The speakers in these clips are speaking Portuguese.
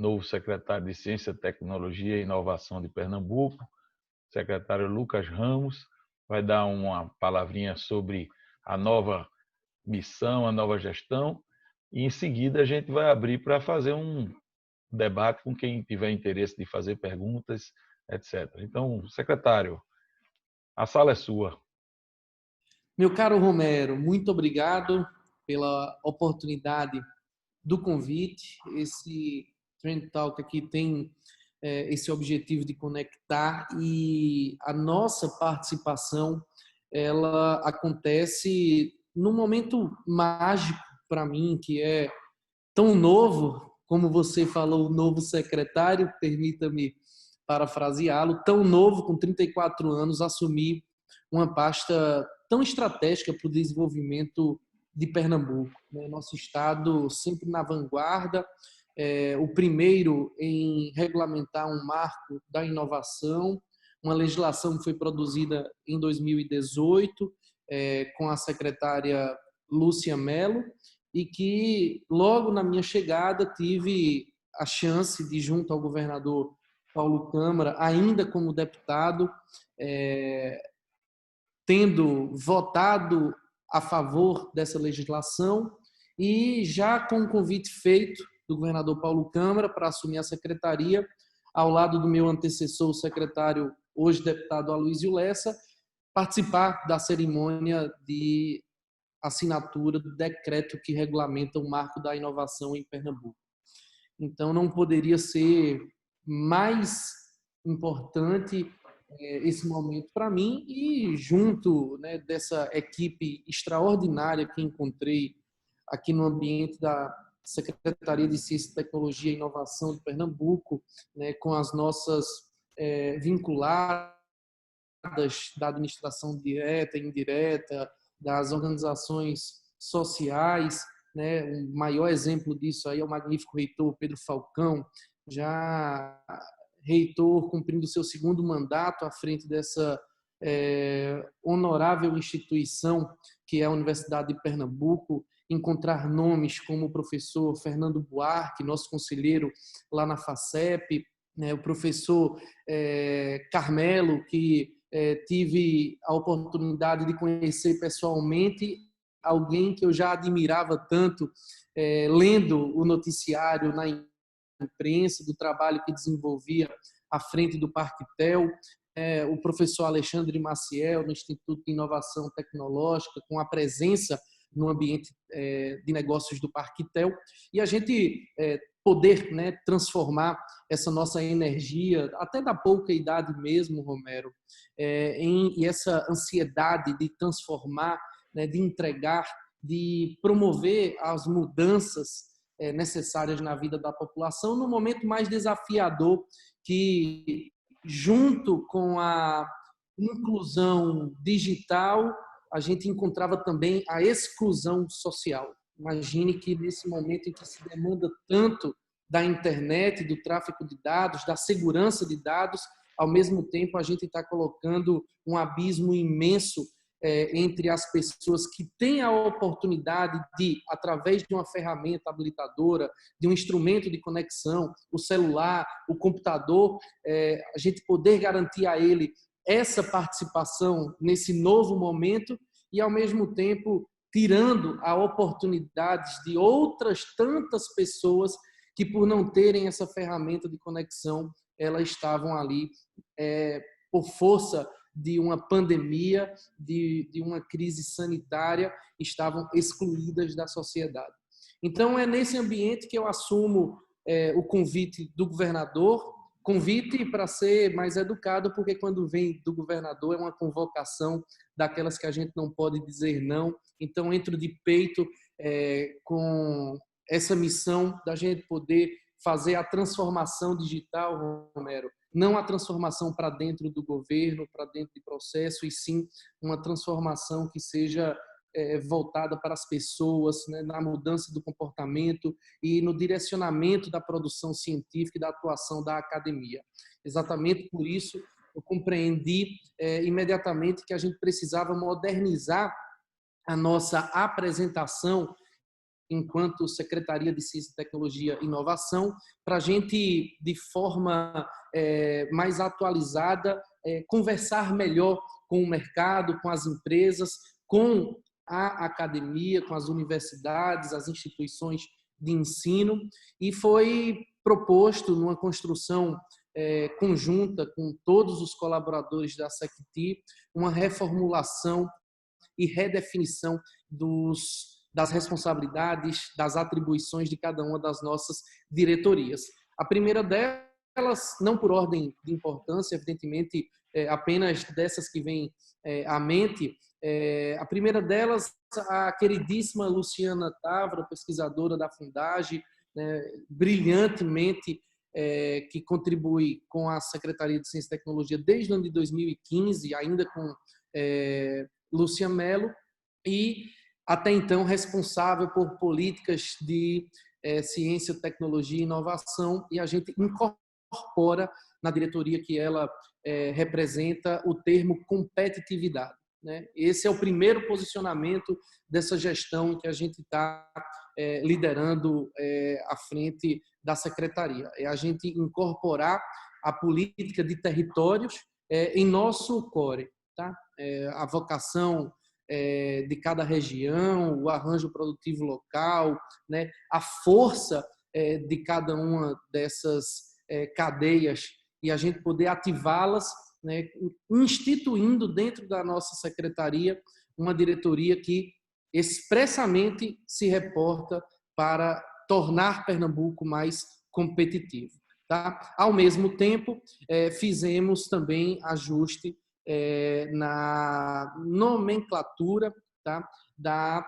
novo secretário de Ciência, Tecnologia e Inovação de Pernambuco, secretário Lucas Ramos, vai dar uma palavrinha sobre a nova missão, a nova gestão, e em seguida a gente vai abrir para fazer um debate com quem tiver interesse de fazer perguntas, etc. Então, secretário, a sala é sua. Meu caro Romero, muito obrigado pela oportunidade do convite. Esse Trend Talk aqui tem esse objetivo de conectar, e a nossa participação ela acontece num momento mágico para mim, que é tão novo, como você falou, o novo secretário, permita-me parafraseá-lo, tão novo, com 34 anos, assumir uma pasta tão estratégica para o desenvolvimento de Pernambuco. Nosso estado sempre na vanguarda, o primeiro em regulamentar um marco da inovação, uma legislação que foi produzida em 2018, com a secretária Lúcia Mello, e que logo na minha chegada tive a chance de, junto ao governador Paulo Câmara, ainda como deputado, tendo votado a favor dessa legislação, e já com o convite feito do governador Paulo Câmara para assumir a secretaria, ao lado do meu antecessor, o secretário, hoje deputado Aloysio Lessa, participar da cerimônia de assinatura do decreto que regulamenta o marco da inovação em Pernambuco. Então, não poderia ser mais importante esse momento para mim, e junto, né, dessa equipe extraordinária que encontrei aqui no ambiente da Secretaria de Ciência, Tecnologia e Inovação de Pernambuco, né, com as nossas vinculadas da administração direta e indireta, das organizações sociais, né? O maior exemplo disso aí é o magnífico reitor Pedro Falcão, já reitor cumprindo seu segundo mandato à frente dessa honorável instituição que é a Universidade de Pernambuco. Encontrar nomes como o professor Fernando Buarque, nosso conselheiro lá na FACEP, né? O professor Carmelo, que tive a oportunidade de conhecer pessoalmente, alguém que eu já admirava tanto, lendo o noticiário na imprensa, do trabalho que desenvolvia à frente do Parquetel, o professor Alexandre Maciel, no Instituto de Inovação Tecnológica, com a presença no ambiente de negócios do Parquetel, e a gente poder, né, transformar essa nossa energia, até da pouca idade mesmo, Romero, e essa ansiedade de transformar, né, de entregar, de promover as mudanças necessárias na vida da população, no momento mais desafiador que, junto com a inclusão digital, a gente encontrava também a exclusão social. Imagine que nesse momento em que se demanda tanto da internet, do tráfego de dados, da segurança de dados, ao mesmo tempo a gente está colocando um abismo imenso entre as pessoas que têm a oportunidade de, através de uma ferramenta habilitadora, de um instrumento de conexão, o celular, o computador, a gente poder garantir a ele essa participação nesse novo momento, e, ao mesmo tempo, tirando a oportunidade de outras tantas pessoas que, por não terem essa ferramenta de conexão, elas estavam ali por força de uma pandemia, de uma crise sanitária, estavam excluídas da sociedade. Então, é nesse ambiente que eu assumo o convite do governador, convite para ser mais educado, porque quando vem do governador é uma convocação daquelas que a gente não pode dizer não. Então, entro de peito com essa missão da gente poder fazer a transformação digital, Romero, não a transformação para dentro do governo, para dentro de processo, e sim uma transformação que seja voltada para as pessoas, né, na mudança do comportamento e no direcionamento da produção científica e da atuação da academia. Exatamente por isso, eu compreendi imediatamente que a gente precisava modernizar a nossa apresentação enquanto Secretaria de Ciência, Tecnologia e Inovação, para a gente, de forma mais atualizada, conversar melhor com o mercado, com as empresas, com a academia, com as universidades, as instituições de ensino, e foi proposto numa construção conjunta com todos os colaboradores da SECTI uma reformulação e redefinição das responsabilidades, das atribuições de cada uma das nossas diretorias. A primeira delas, não por ordem de importância, evidentemente, apenas dessas que vêm à mente, a primeira delas, a queridíssima Luciana Távora, pesquisadora da Fundage, né, brilhantemente, que contribui com a Secretaria de Ciência e Tecnologia desde o ano de 2015, ainda com Lúcia Mello, e até então responsável por políticas de ciência, tecnologia e inovação, e a gente incorpora na diretoria que ela representa o termo competitividade, né? Esse é o primeiro posicionamento dessa gestão que a gente está liderando à frente da secretaria. É a gente incorporar a política de territórios em nosso core, tá? A vocação de cada região, o arranjo produtivo local, né? A força de cada uma dessas cadeias e a gente poder ativá-las, né? Instituindo dentro da nossa secretaria uma diretoria que expressamente se reporta para tornar Pernambuco mais competitivo, tá? Ao mesmo tempo, fizemos também ajuste na nomenclatura, tá, da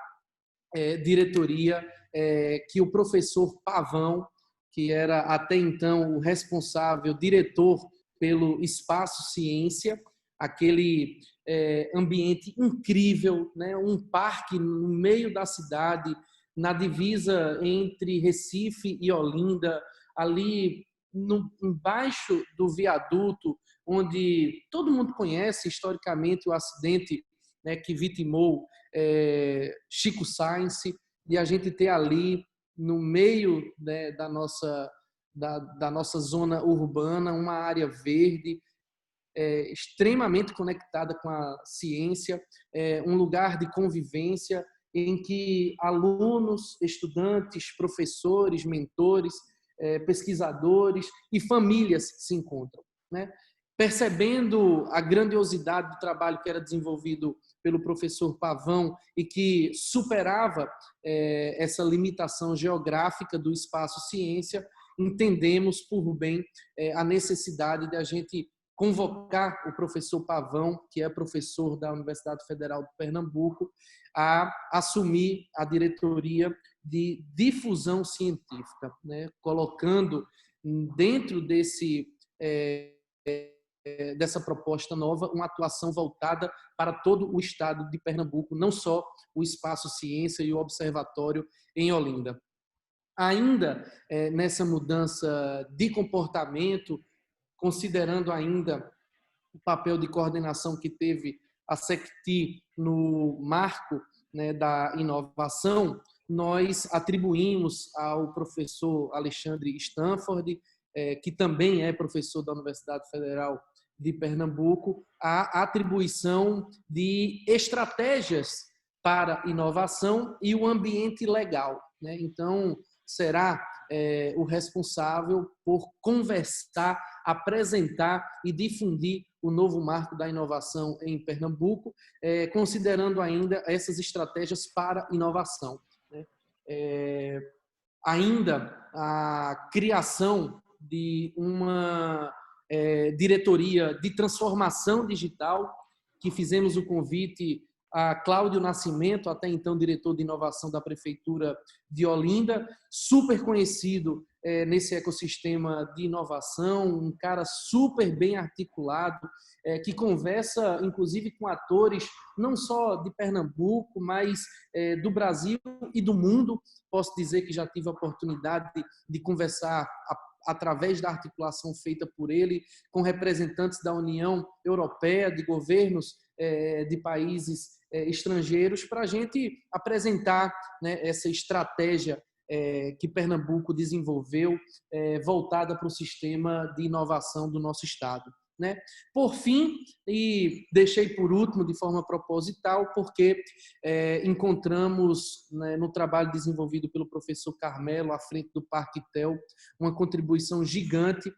diretoria, que o professor Pavão, que era até então o responsável, diretor pelo Espaço Ciência, aquele ambiente incrível, né, um parque no meio da cidade, na divisa entre Recife e Olinda, ali embaixo do viaduto, onde todo mundo conhece historicamente o acidente, né, que vitimou Chico Science, e a gente ter ali no meio, né, da nossa zona urbana uma área verde extremamente conectada com a ciência, um lugar de convivência em que alunos, estudantes, professores, mentores, pesquisadores e famílias se encontram, né? Percebendo a grandiosidade do trabalho que era desenvolvido pelo professor Pavão e que superava essa limitação geográfica do espaço ciência, entendemos por bem a necessidade de a gente convocar o professor Pavão, que é professor da Universidade Federal de Pernambuco, a assumir a diretoria de difusão científica, né? Colocando dentro dessa proposta nova uma atuação voltada para todo o estado de Pernambuco, não só o Espaço Ciência e o Observatório em Olinda. Ainda nessa mudança de comportamento, considerando ainda o papel de coordenação que teve a SECTI no marco, né, da inovação, nós atribuímos ao professor Alexandre Stanford, que também é professor da Universidade Federal de Pernambuco, a atribuição de estratégias para inovação e o ambiente legal, né? Então, será o responsável por conversar, apresentar e difundir o novo marco da inovação em Pernambuco, considerando ainda essas estratégias para inovação, né? Ainda a criação de uma diretoria de transformação digital, que fizemos o convite a Cláudio Nascimento, até então diretor de inovação da Prefeitura de Olinda, super conhecido nesse ecossistema de inovação, um cara super bem articulado, que conversa inclusive com atores não só de Pernambuco, mas do Brasil e do mundo. Posso dizer que já tive a oportunidade de conversar através da articulação feita por ele, com representantes da União Europeia, de governos de países estrangeiros, para a gente apresentar, né, essa estratégia que Pernambuco desenvolveu, voltada para o sistema de inovação do nosso estado. Né? Por fim, e deixei por último de forma proposital, porque encontramos, né, no trabalho desenvolvido pelo professor Carmelo, à frente do Parque TEL, uma contribuição gigante,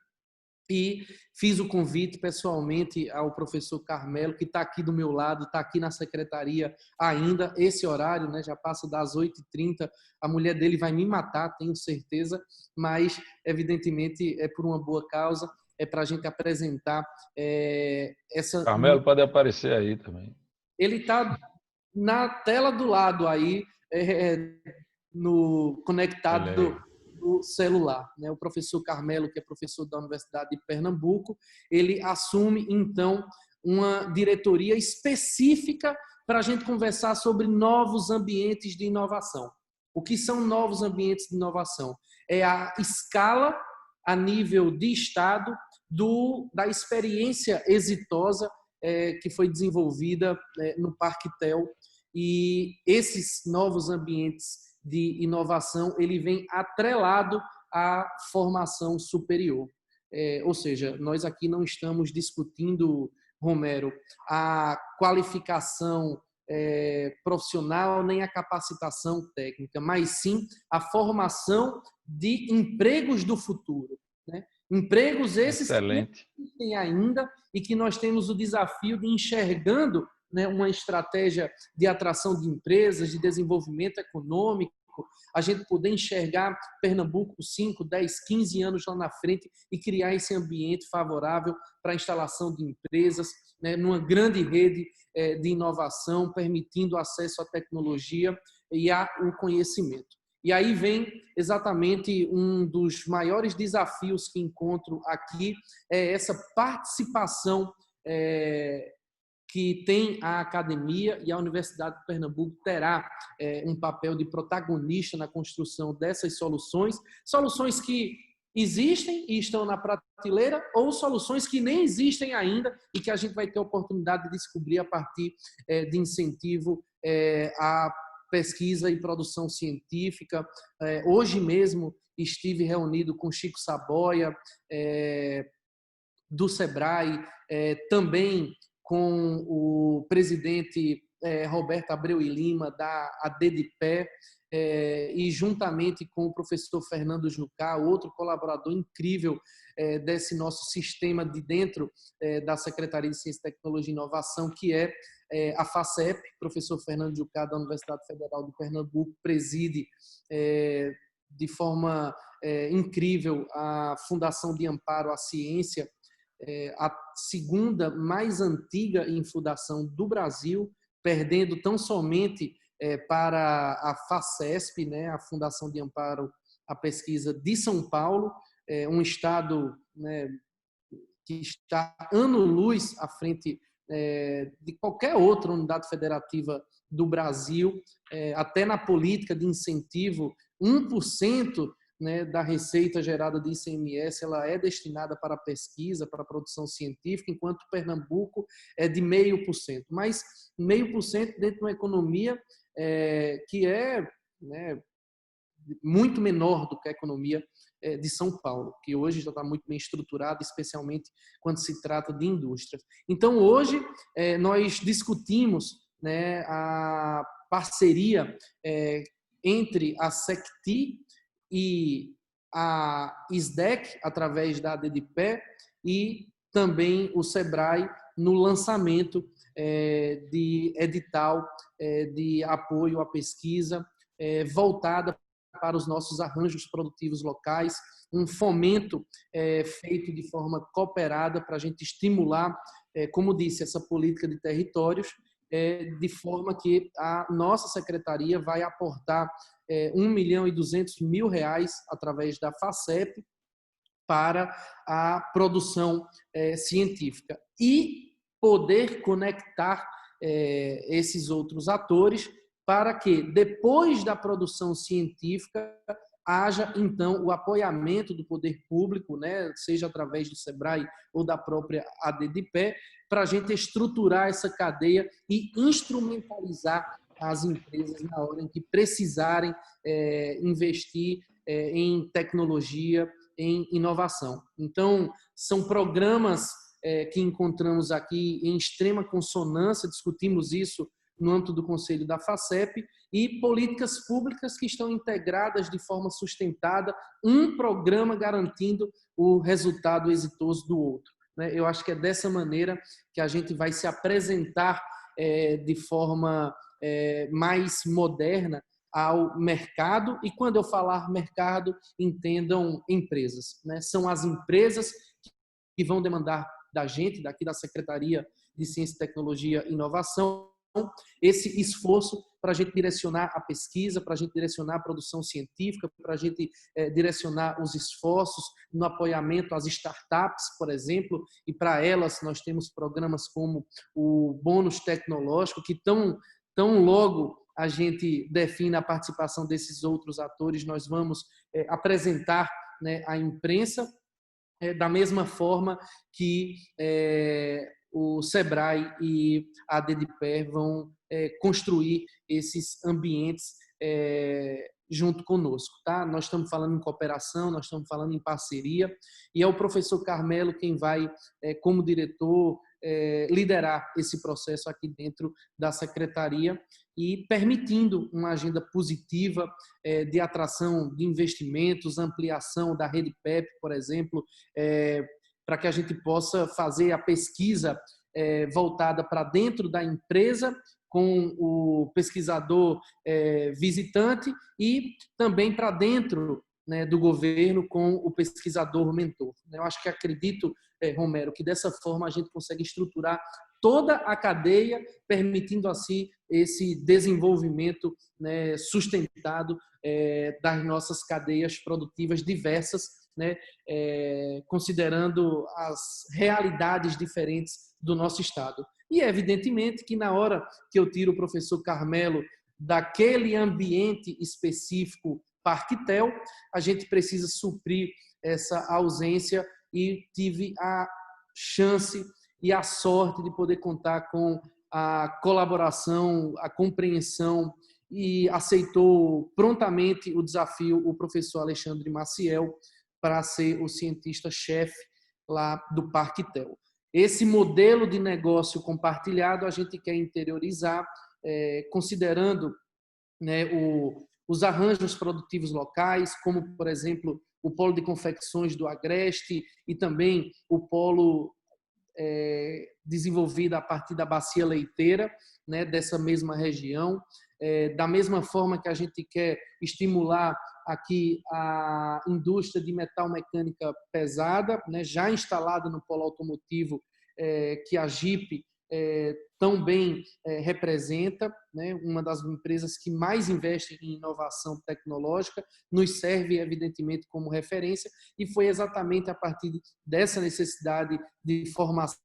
e fiz o convite pessoalmente ao professor Carmelo, que está aqui do meu lado, está aqui na secretaria ainda, esse horário, né, já passa das 8h30, a mulher dele vai me matar, tenho certeza, mas evidentemente é por uma boa causa, é para a gente apresentar essa... Carmelo pode aparecer aí também. Ele está na tela do lado aí, conectado do celular. Né? O professor Carmelo, que é professor da Universidade de Pernambuco, ele assume, então, uma diretoria específica para a gente conversar sobre novos ambientes de inovação. O que são novos ambientes de inovação? É a escala a nível de Estado da experiência exitosa que foi desenvolvida no Parque TEL. E esses novos ambientes de inovação, ele vem atrelado à formação superior. Ou seja, nós aqui não estamos discutindo, Romero, a qualificação profissional nem a capacitação técnica, mas sim a formação de empregos do futuro. Né? Empregos esses Excelente. que não existem ainda e que nós temos o desafio de enxergando, né, uma estratégia de atração de empresas, de desenvolvimento econômico, a gente poder enxergar Pernambuco 5, 10, 15 anos lá na frente e criar esse ambiente favorável para a instalação de empresas, né, numa grande rede de inovação, permitindo acesso à tecnologia e ao conhecimento. E aí vem exatamente um dos maiores desafios que encontro aqui, essa participação que tem a academia, e a Universidade de Pernambuco terá um papel de protagonista na construção dessas soluções que existem e estão na prateleira, ou soluções que nem existem ainda e que a gente vai ter a oportunidade de descobrir a partir de incentivo à pesquisa e produção científica. Hoje mesmo estive reunido com Chico Saboia, do SEBRAE, também com o presidente Roberto Abreu e Lima, da ADDPE, e juntamente com o professor Fernando Jucá, outro colaborador incrível desse nosso sistema de dentro da Secretaria de Ciência, Tecnologia e Inovação, que é a FACEP. Professor Fernando Jucá, da Universidade Federal de Pernambuco, preside de forma incrível a Fundação de Amparo à Ciência, a segunda mais antiga em fundação do Brasil, perdendo tão somente para a FACESP, né, a Fundação de Amparo à Pesquisa de São Paulo, um estado, né, que está ano-luz à frente de qualquer outra unidade federativa do Brasil, até na política de incentivo, 1%, né, da receita gerada de ICMS, ela é destinada para pesquisa, para produção científica, enquanto Pernambuco é de 0,5%. Mas 0,5% dentro de uma economia que é, né, muito menor do que a economia de São Paulo, que hoje já está muito bem estruturada, especialmente quando se trata de indústria. Então, hoje, nós discutimos, né, a parceria entre a SECTI e a ISDEC, através da ADDPE, e também o SEBRAE, no lançamento de edital de apoio à pesquisa voltada para os nossos arranjos produtivos locais, um fomento feito de forma cooperada para a gente estimular, como disse, essa política de territórios, de forma que a nossa secretaria vai aportar R$1.200.000 através da FACEP para a produção científica e poder conectar esses outros atores para que, depois da produção científica, haja, então, o apoiamento do poder público, né, seja através do SEBRAE ou da própria ADDPE, para a gente estruturar essa cadeia e instrumentalizar as empresas na hora em que precisarem investir em tecnologia, em inovação. Então, são programas que encontramos aqui em extrema consonância, discutimos isso no âmbito do Conselho da FACEP, e políticas públicas que estão integradas de forma sustentada, um programa garantindo o resultado exitoso do outro. Eu acho que é dessa maneira que a gente vai se apresentar de forma mais moderna ao mercado, e quando eu falar mercado, entendam empresas. São as empresas que vão demandar da gente, daqui da Secretaria de Ciência, Tecnologia e Inovação, esse esforço para a gente direcionar a pesquisa, para a gente direcionar a produção científica, para a gente direcionar os esforços no apoiamento às startups, por exemplo, e para elas nós temos programas como o bônus tecnológico, que tão logo a gente define a participação desses outros atores, nós vamos apresentar à imprensa, da mesma forma que o SEBRAE e a ADDPE vão construir esses ambientes junto conosco. Tá? Nós estamos falando em cooperação, nós estamos falando em parceria, e é o professor Carmelo quem vai, como diretor, liderar esse processo aqui dentro da Secretaria e permitindo uma agenda positiva de atração de investimentos, ampliação da rede PEP, por exemplo, para que a gente possa fazer a pesquisa voltada para dentro da empresa, com o pesquisador visitante, e também para dentro do governo com o pesquisador mentor. Eu acho que acredito, Romero, que dessa forma a gente consegue estruturar toda a cadeia, permitindo assim esse desenvolvimento sustentado das nossas cadeias produtivas diversas, considerando as realidades diferentes do nosso estado. E é evidentemente que na hora que eu tiro o professor Carmelo daquele ambiente específico Parquetel, a gente precisa suprir essa ausência, e tive a chance e a sorte de poder contar com a colaboração, a compreensão, e aceitou prontamente o desafio o professor Alexandre Maciel para ser o cientista-chefe lá do Parquetel. Esse modelo de negócio compartilhado a gente quer interiorizar, considerando os arranjos produtivos locais, como, por exemplo, o polo de confecções do Agreste e também o polo desenvolvido a partir da bacia leiteira, dessa mesma região. Da mesma forma que a gente quer estimular aqui a indústria de metal mecânica pesada, já instalada no polo automotivo, que a Jeep tão bem representa, uma das empresas que mais investe em inovação tecnológica, nos serve evidentemente como referência, e foi exatamente a partir dessa necessidade de formação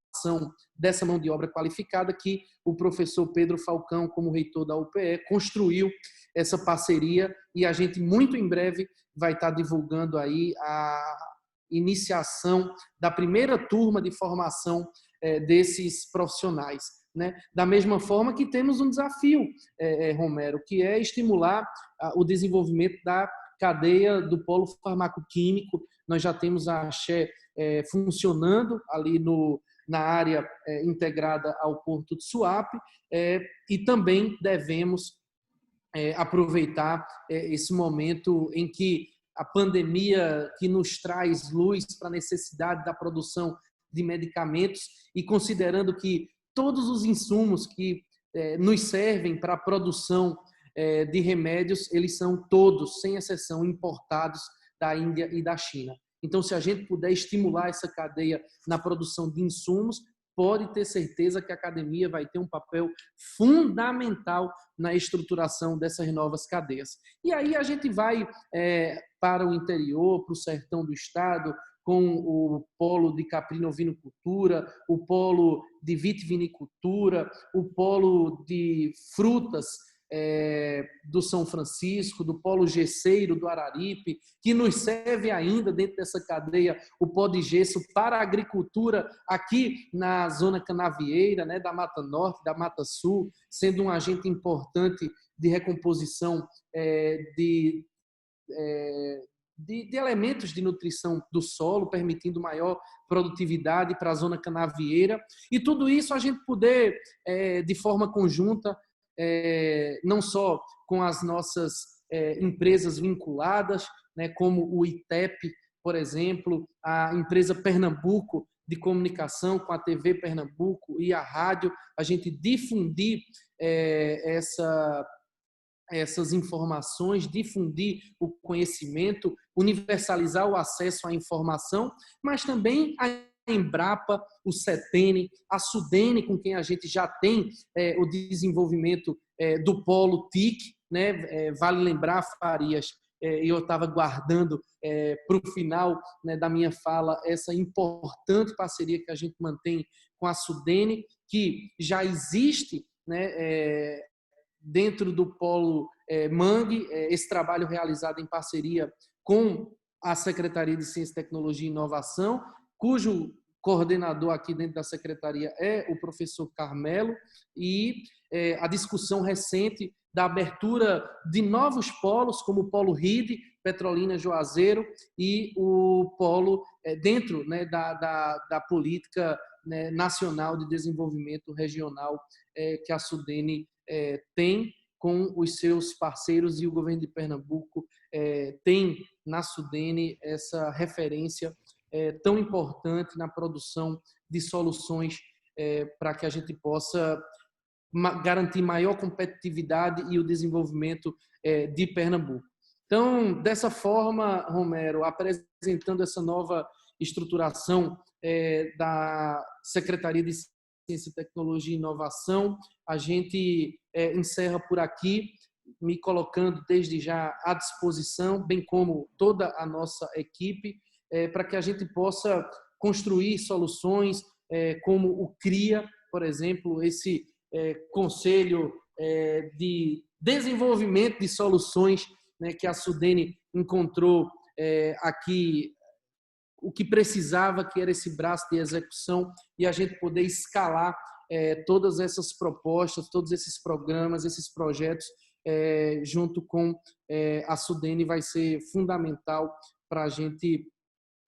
dessa mão de obra qualificada que o professor Pedro Falcão, como reitor da UPE, construiu essa parceria, e a gente muito em breve vai estar divulgando aí a iniciação da primeira turma de formação desses profissionais. Da mesma forma que temos um desafio, Romero, que é estimular o desenvolvimento da cadeia do polo farmacoquímico. Nós já temos a Axé funcionando ali na área integrada ao Porto de Suape, e também devemos aproveitar esse momento em que a pandemia que nos traz luz para a necessidade da produção de medicamentos, e considerando que todos os insumos que nos servem para a produção de remédios, eles são todos, sem exceção, importados da Índia e da China. Então, se a gente puder estimular essa cadeia na produção de insumos, pode ter certeza que a academia vai ter um papel fundamental na estruturação dessas novas cadeias. E aí a gente vai para o interior, para o sertão do estado, com o polo de caprino-ovinocultura, o polo de vitivinicultura, o polo de frutas do São Francisco, do polo gesseiro do Araripe, que nos serve ainda dentro dessa cadeia o pó de gesso para a agricultura aqui na zona canavieira, né, da Mata Norte, da Mata Sul, sendo um agente importante de recomposição de elementos de nutrição do solo, permitindo maior produtividade para a zona canavieira. E tudo isso a gente poder, de forma conjunta, não só com as nossas empresas vinculadas, né, como o ITEP, por exemplo, a empresa Pernambuco de comunicação com a TV Pernambuco e a rádio, a gente difundir essas informações, difundir o conhecimento, universalizar o acesso à informação, mas também a Embrapa, o CETENE, a SUDENE, com quem a gente já tem o desenvolvimento do polo TIC, né? Vale lembrar, Farias, eu estava guardando para o final, né, da minha fala essa importante parceria que a gente mantém com a SUDENE, que já existe, né, dentro do polo Mangue, esse trabalho realizado em parceria com a Secretaria de Ciência, Tecnologia e Inovação, cujo coordenador aqui dentro da secretaria é o professor Carmelo, e a discussão recente da abertura de novos polos, como o polo RID, Petrolina Juazeiro, e o polo dentro, né, da política, né, nacional de desenvolvimento regional que a SUDENE tem com os seus parceiros, e o governo de Pernambuco tem na SUDENE essa referência tão importante na produção de soluções para que a gente possa garantir maior competitividade e o desenvolvimento de Pernambuco. Então, dessa forma, Romero, apresentando essa nova estruturação da Secretaria de Ciência, Tecnologia e Inovação, a gente encerra por aqui, me colocando desde já à disposição, bem como toda a nossa equipe, para que a gente possa construir soluções como o CRIA, por exemplo, esse Conselho de Desenvolvimento de Soluções, né, que a SUDENE encontrou aqui o que precisava, que era esse braço de execução, e a gente poder escalar todas essas propostas, todos esses programas, esses projetos, junto com a SUDENE, vai ser fundamental para a gente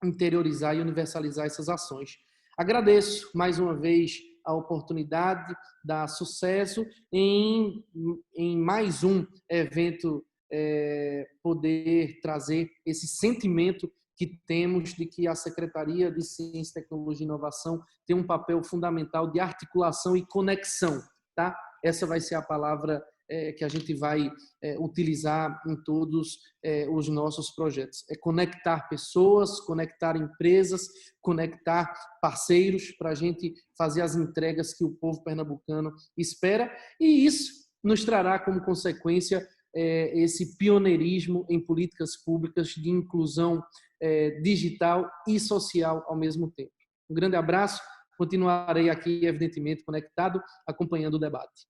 interiorizar e universalizar essas ações. Agradeço mais uma vez a oportunidade, dar sucesso em mais um evento, poder trazer esse sentimento que temos de que a Secretaria de Ciência, Tecnologia e Inovação tem um papel fundamental de articulação e conexão, tá? Essa vai ser a palavra que a gente vai utilizar em todos os nossos projetos. É conectar pessoas, conectar empresas, conectar parceiros para a gente fazer as entregas que o povo pernambucano espera, e isso nos trará como consequência esse pioneirismo em políticas públicas de inclusão digital e social ao mesmo tempo. Um grande abraço, continuarei aqui, evidentemente, conectado, acompanhando o debate.